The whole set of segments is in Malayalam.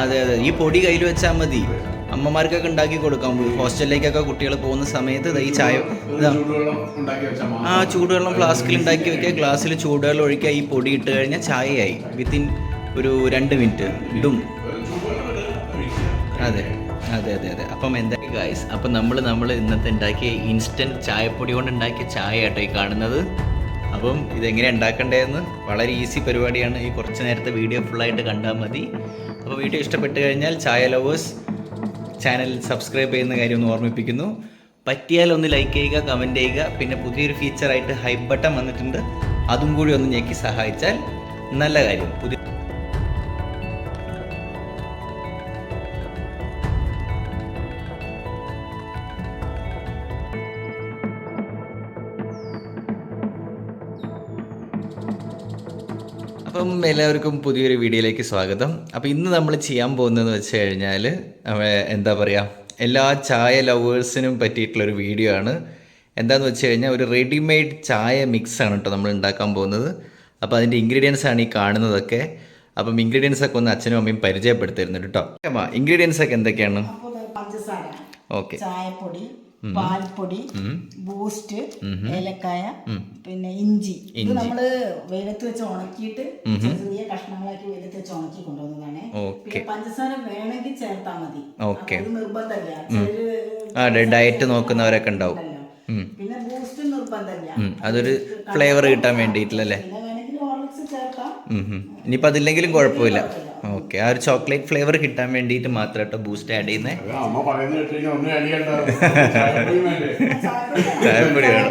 അതെ അതെ, ഈ പൊടി കയ്യിൽ വെച്ചാൽ മതി. അമ്മമാർക്കൊക്കെ ഉണ്ടാക്കി കൊടുക്കാം. ഹോസ്റ്റലിലേക്കൊക്കെ കുട്ടികൾ പോകുന്ന സമയത്ത് ഈ ചായ ചൂടുവെള്ളം ഫ്ലാസ്കിൽ ഉണ്ടാക്കി വെക്കുക, ഗ്ലാസ്സിൽ ചൂടുവെള്ളം ഒഴിക്കുക, ഈ പൊടി ഇട്ട് കഴിഞ്ഞാൽ ചായയായി വിത്തിൻ ഒരു 2 മിനിറ്റ് ഇടും. അതെ അതെ അതെ അതെ. അപ്പം എന്താ ഗായ്സ്, അപ്പം നമ്മൾ ഇന്നത്തെ ഉണ്ടാക്കിയ ഇൻസ്റ്റൻറ്റ് ചായപ്പൊടി കൊണ്ട് ഉണ്ടാക്കിയ ചായ ആട്ടോ ഈ കാണുന്നത്. അപ്പം ഇതെങ്ങനെ ഉണ്ടാക്കേണ്ടതെന്ന് വളരെ ഈസി പരിപാടിയാണ്. ഈ കുറച്ച് നേരത്തെ വീഡിയോ ഫുള്ളായിട്ട് കണ്ടാൽ മതി. അപ്പോൾ വീഡിയോ ഇഷ്ടപ്പെട്ട് കഴിഞ്ഞാൽ ചായ ലവേഴ്സ് ചാനൽ സബ്സ്ക്രൈബ് ചെയ്യുന്ന കാര്യം ഒന്ന് ഓർമ്മിപ്പിക്കുന്നു. പറ്റിയാൽ ഒന്ന് ലൈക്ക് ചെയ്യുക, കമൻറ്റ് ചെയ്യുക. പിന്നെ പുതിയൊരു ഫീച്ചറായിട്ട് ഹൈപ്പ് ബട്ടൺ വന്നിട്ടുണ്ട്, അതും കൂടി ഒന്ന് ഞെക്കി സഹായിച്ചാൽ നല്ല കാര്യം. അപ്പം എല്ലാവർക്കും പുതിയൊരു വീഡിയോയിലേക്ക് സ്വാഗതം. അപ്പോൾ ഇന്ന് നമ്മൾ ചെയ്യാൻ പോകുന്നതെന്ന് വെച്ച് കഴിഞ്ഞാൽ എന്താ പറയുക, എല്ലാ ചായ ലവേഴ്സിനും പറ്റിയിട്ടുള്ളൊരു വീഡിയോ ആണ്. എന്താണെന്ന് വെച്ച് കഴിഞ്ഞാൽ ഒരു റെഡിമെയ്ഡ് ചായ മിക്സാണ് കേട്ടോ നമ്മൾ ഉണ്ടാക്കാൻ പോകുന്നത്. അപ്പോൾ അതിൻ്റെ ഇൻഗ്രീഡിയൻസ് ആണ് ഈ കാണുന്നതൊക്കെ. അപ്പം ഇൻഗ്രീഡിയൻസ് ഒക്കെ ഒന്ന് അച്ഛനും അമ്മയും പരിചയപ്പെടുത്തിരുന്നുണ്ട് കേട്ടോ. ഇൻഗ്രീഡിയൻസ് ഒക്കെ എന്തൊക്കെയാണ്? പഞ്ചസാര, ഓക്കെ, ചായപ്പൊടി, പാൽപ്പൊടി, ബൂസ്റ്റ്, ഏലക്കായ, പിന്നെ ഇഞ്ചി. ഇത് നമ്മള് വെയിലത്ത് വെച്ച് ഉണക്കിയിട്ട് ചെറിയ കഷ്ണങ്ങളാക്കി വെയിലത്ത് വെച്ച് ഉണക്കി കൊണ്ടുവന്നതാണ്. പിന്നെ പഞ്ചസാര വേണമെങ്കിൽ ചേർത്താൽ മതി, അത് നിർബന്ധമില്ല. ഡയറ്റ് നോക്കുന്നവരൊക്കെ ഉണ്ടാവും. പിന്നെ ബൂസ്റ്റ് നിർബന്ധമില്ല, അതൊരു ഫ്ലേവർ കിട്ടാൻ വേണ്ടിയിട്ടല്ലേ. ഇനിയിപ്പോൾ അതില്ലെങ്കിലും കുഴപ്പമില്ല. ഓക്കെ, ആ ഒരു ചോക്ലേറ്റ് ഫ്ലേവർ കിട്ടാൻ വേണ്ടിയിട്ട് മാത്രം കേട്ടോ ബൂസ്റ്റ് ആഡ് ചെയ്യുന്നത്. ചായപ്പൊടി വേണം.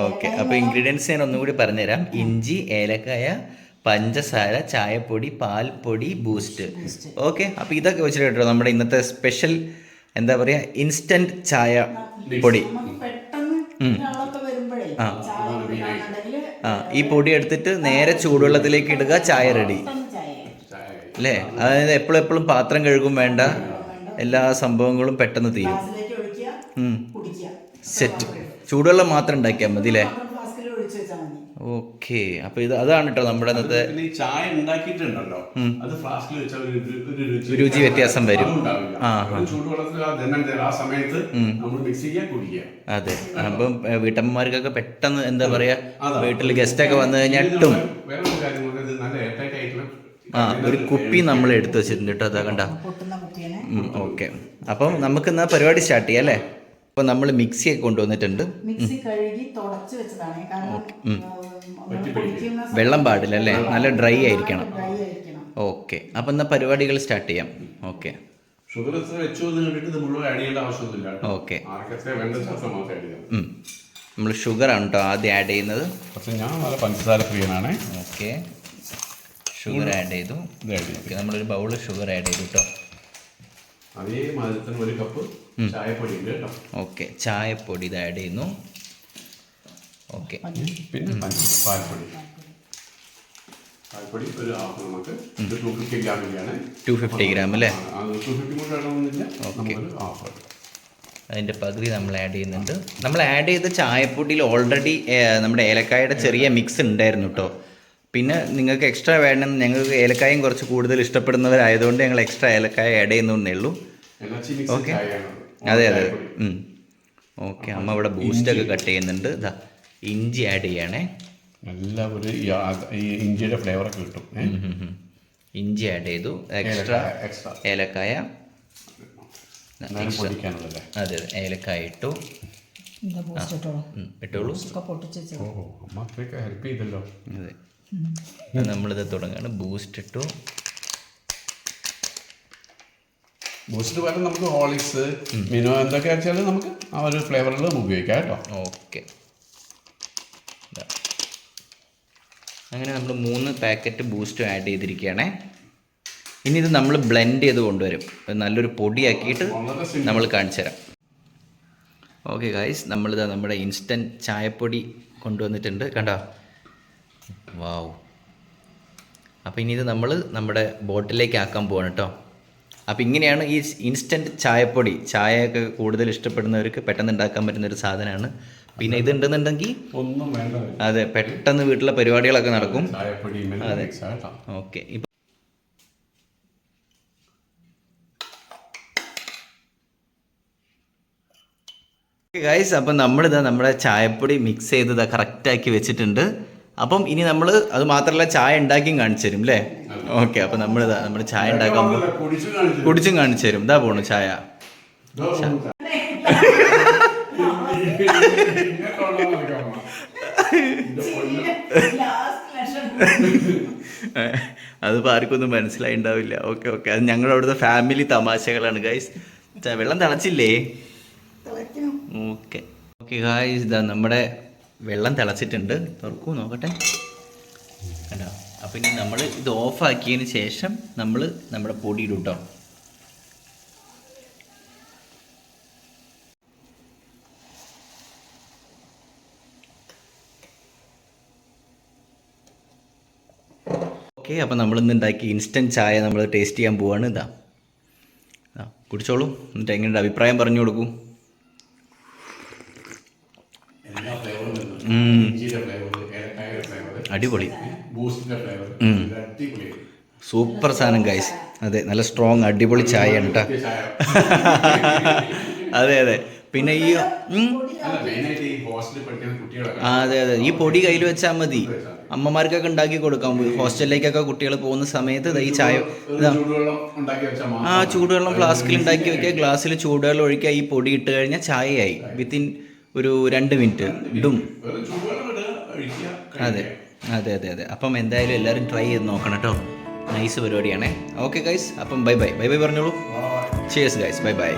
ഓക്കെ, അപ്പോൾ ഇൻഗ്രീഡിയൻസ് ഞാൻ ഒന്നുകൂടി പറഞ്ഞുതരാം. ഇഞ്ചി, ഏലക്കായ, പഞ്ചസാര, ചായപ്പൊടി, പാൽപ്പൊടി, ബൂസ്റ്റ്. ഓക്കെ, അപ്പോൾ ഇതൊക്കെ വെച്ചിട്ട് കേട്ടോ നമ്മുടെ ഇന്നത്തെ സ്പെഷ്യൽ എന്താ പറയുക, ഇൻസ്റ്റൻറ്റ് ചായ പൊടി. ഈ പൊടി എടുത്തിട്ട് നേരെ ചൂടുവെള്ളത്തിലേക്ക് ഇടുക, ചായ റെഡി അല്ലേ. അതായത് എപ്പോഴും പാത്രം കഴുകും വേണ്ട, എല്ലാ സംഭവങ്ങളും പെട്ടെന്ന് തീരും. സെറ്റ്. ചൂടുവെള്ളം മാത്രം ഉണ്ടാക്കിയാൽ മതി അല്ലേ. ഓക്കെ, അപ്പൊ ഇത് അതാണ് കേട്ടോ നമ്മുടെ ഇന്നത്തെ ചായ ഉണ്ടാക്കിയിട്ടുണ്ടല്ലോ, അത് ഫ്ലാസ്കിൽ വെച്ചാൽ രുചി വ്യത്യാസം വരും. അതെ, അപ്പം വീട്ടമ്മമാർക്കൊക്കെ പെട്ടെന്ന് എന്താ പറയാ, വീട്ടിൽ ഗസ്റ്റ് ഒക്കെ വന്നു കഴിഞ്ഞാൽ ഇട്ടും ഒരു കുപ്പി നമ്മൾ എടുത്തു വെച്ചിട്ടുണ്ട് കേട്ടോ. അതാ കണ്ട. ഓക്കെ, അപ്പം നമുക്ക് എന്നാ പരിപാടി സ്റ്റാർട്ട് ചെയ്യാം അല്ലേ. അപ്പോൾ നമ്മൾ മിക്സിയൊക്കെ കൊണ്ടുവന്നിട്ടുണ്ട്. വെള്ളം പാടില്ല അല്ലേ, നല്ല ഡ്രൈ ആയിരിക്കണം. ഓക്കെ, അപ്പം എന്നാൽ പരിപാടികൾ സ്റ്റാർട്ട് ചെയ്യാം. ഓക്കെ, ഓക്കെ, നമ്മൾ ഷുഗറാണ് കേട്ടോ ആദ്യം ആഡ് ചെയ്യുന്നത്. പഞ്ചസാര ഫ്രീയാണ്. ഓക്കെ, ഷുഗർ ആഡ് ചെയ്തു. ഓക്കെ, നമ്മളൊരു ബൗള് ഷുഗർ ആഡ് ചെയ്തു കേട്ടോ. അതേ മാതിരി ഒരു കപ്പ് ചായപ്പൊടി ഉണ്ട് കേട്ടോ. ഓക്കെ, ചായപ്പൊടി ഇത് ആഡ് ചെയ്യുന്നു. ഓക്കെ, പിന്നെ പാൽപ്പൊടി ഒരു ഹാഫ്, നമുക്ക് 250 ഗ്രാമിലാണ്. 250 ഗ്രാം അല്ലേ. 250 കൂടെ വേണമെന്നില്ല. ഓക്കെ, അതിൻ്റെ പകുതി നമ്മൾ ആഡ് ചെയ്യുന്നുണ്ട്. നമ്മൾ ആഡ് ചെയ്ത ചായപ്പൊടിയിൽ ഓൾറെഡി നമ്മുടെ ഏലക്കായുടെ ചെറിയ മിക്സ് ഉണ്ടായിരുന്നു കേട്ടോ. പിന്നെ നിങ്ങൾക്ക് എക്സ്ട്രാ വേണം, ഞങ്ങൾക്ക് ഏലക്കായും കുറച്ച് കൂടുതൽ ഇഷ്ടപ്പെടുന്നവരായതുകൊണ്ട് ഞങ്ങൾ എക്സ്ട്രാ ഏലക്കായ ആഡ് ചെയ്യുന്നേ ഉള്ളൂ. ഓക്കെ, അതെ അതെ. ഓക്കെ, അമ്മ ഇവിടെ ബൂസ്റ്റൊക്കെ കട്ട് ചെയ്യുന്നുണ്ട്. ഇതാ ഇഞ്ചി ആഡ് ചെയ്യണേ. നല്ല ഒരു ഈ ഇഞ്ചിയുടെ ഫ്ലേവറൊക്കെ കിട്ടും. ഇഞ്ചി ആഡ് ചെയ്തു. എക്സ്ട്രാ ഏലക്കായ. അതെ അതെ, ഏലക്കായ ഇട്ടു. ഇട്ടോളൂ. ഹെൽപ്പ് ചെയ്തല്ലോ. അതെ, നമ്മളിത് തുടങ്ങാണ്. ബൂസ്റ്റ് ഇട്ടു. ബൂസ്റ്റ് പകരം നമുക്ക് ഹോർലിക്സ്, മിനോ എന്തൊക്കെ വെച്ചാൽ നമുക്ക് ആ ഒരു ഫ്ലേവറിൽ ഉപയോഗിക്കാം കേട്ടോ. ഓക്കെ, അങ്ങനെ നമ്മൾ 3 പാക്കറ്റ് ബൂസ്റ്റ് ആഡ് ചെയ്തിരിക്കുകയാണേ. ഇനി ഇത് നമ്മൾ ബ്ലെൻഡ് ചെയ്ത് കൊണ്ടുവരും, നല്ലൊരു പൊടിയാക്കിയിട്ട് നമ്മൾ കാണിച്ചു തരാം. ഓക്കെ ഗായ്സ്, നമ്മളിതാ നമ്മുടെ ഇൻസ്റ്റൻറ്റ് ചായപ്പൊടി കൊണ്ടുവന്നിട്ടുണ്ട് കണ്ടോ. വാവ്. അപ്പോൾ ഇനി ഇത് നമ്മൾ നമ്മുടെ ബോട്ടിലേക്ക് ആക്കാൻ പോവാണ് കേട്ടോ. അപ്പോൾ ഇങ്ങനെയാണ് ഈ ഇൻസ്റ്റൻറ്റ് ചായപ്പൊടി. ചായയൊക്കെ കൂടുതൽ ഇഷ്ടപ്പെടുന്നവർക്ക് പെട്ടെന്ന് ഉണ്ടാക്കാൻ പറ്റുന്നൊരു സാധനമാണ്. പിന്നെ ഇതുണ്ടെന്നുണ്ടെങ്കിൽ ഒന്നും വേണ്ട, അതെ, പെട്ടെന്ന് വീട്ടിലെ പരിപാടികളൊക്കെ നടക്കും. ചായപ്പൊടി. അതെ, ഓക്കെ. ഗൈസ്, അപ്പം നമ്മളിതാ നമ്മുടെ ചായപ്പൊടി മിക്സ് ചെയ്ത് കറക്റ്റാക്കി വെച്ചിട്ടുണ്ട്. അപ്പം ഇനി നമ്മൾ അത് മാത്രമല്ല ചായ ഉണ്ടാക്കിയും കാണിച്ചു തരും അല്ലേ? ഓക്കെ, അപ്പം നമ്മളിതാ നമ്മൾ ചായ ഉണ്ടാക്കാൻ കുടിച്ചും കാണിച്ചു തരും. ഇതാ പോണു ചായ. അതിപ്പോൾ ആർക്കൊന്നും മനസ്സിലായി ഉണ്ടാവില്ല. ഓക്കെ ഓക്കെ, അത് ഞങ്ങളുടെ അവിടുത്തെ ഫാമിലി തമാശകളാണ് ഗൈസ്. വെള്ളം തിളച്ചില്ലേ? ഓക്കെ ഓക്കെ ഗൈസ്, ഇതാ നമ്മുടെ വെള്ളം തിളച്ചിട്ടുണ്ട്. തുറക്കൂ നോക്കട്ടെ. കണ്ടോ? അപ്പം ഇനി നമ്മൾ ഇത് ഓഫാക്കിയതിന് ശേഷം നമ്മൾ നമ്മുടെ പൊടി ഇടും കേട്ടോ. ഓക്കെ, അപ്പം നമ്മളിന്ന് ഉണ്ടാക്കി ഇൻസ്റ്റൻറ്റ് ചായ നമ്മൾ ടേസ്റ്റ് ചെയ്യാൻ പോവാണ്. ഇതാ കുടിച്ചോളൂ, എന്നിട്ട് എങ്ങനെയുണ്ട് അഭിപ്രായം പറഞ്ഞു കൊടുക്കൂ. അടിപൊളി, സൂപ്പർ സാധനം ഗൈസ്. അതെ, നല്ല സ്ട്രോങ് അടിപൊളി ചായ ആണ് കേട്ടോ. അതെ അതെ, പിന്നെ ഈ അതെ അതെ, ഈ പൊടി കയ്യിൽ വെച്ചാൽ മതി. അമ്മമാർക്കൊക്കെ ഉണ്ടാക്കി കൊടുക്കാം. ഹോസ്റ്റലിലേക്കൊക്കെ കുട്ടികൾ പോകുന്ന സമയത്ത് ഈ ചായ ചൂടുവെള്ളം ഫ്ലാസ്കിൽ ഉണ്ടാക്കി വെക്കുക, ഗ്ലാസ്സിൽ ചൂടുവെള്ളം ഒഴിക്കുക, ഈ പൊടി ഇട്ട് കഴിഞ്ഞാൽ ചായയായി. വിത്തിൻ ഒരു 2 മിനിറ്റ് ഇടും. അതെ അതെ അതെ അതെ. അപ്പം എന്തായാലും എല്ലാവരും ട്രൈ ചെയ്ത് നോക്കണം കേട്ടോ. നൈസ് പരിപാടിയാണേ. ഓക്കെ ഗൈസ്, അപ്പം ബൈ ബൈ. ബൈ ബൈ പറഞ്ഞോളൂ. Cheers guys, bye bye.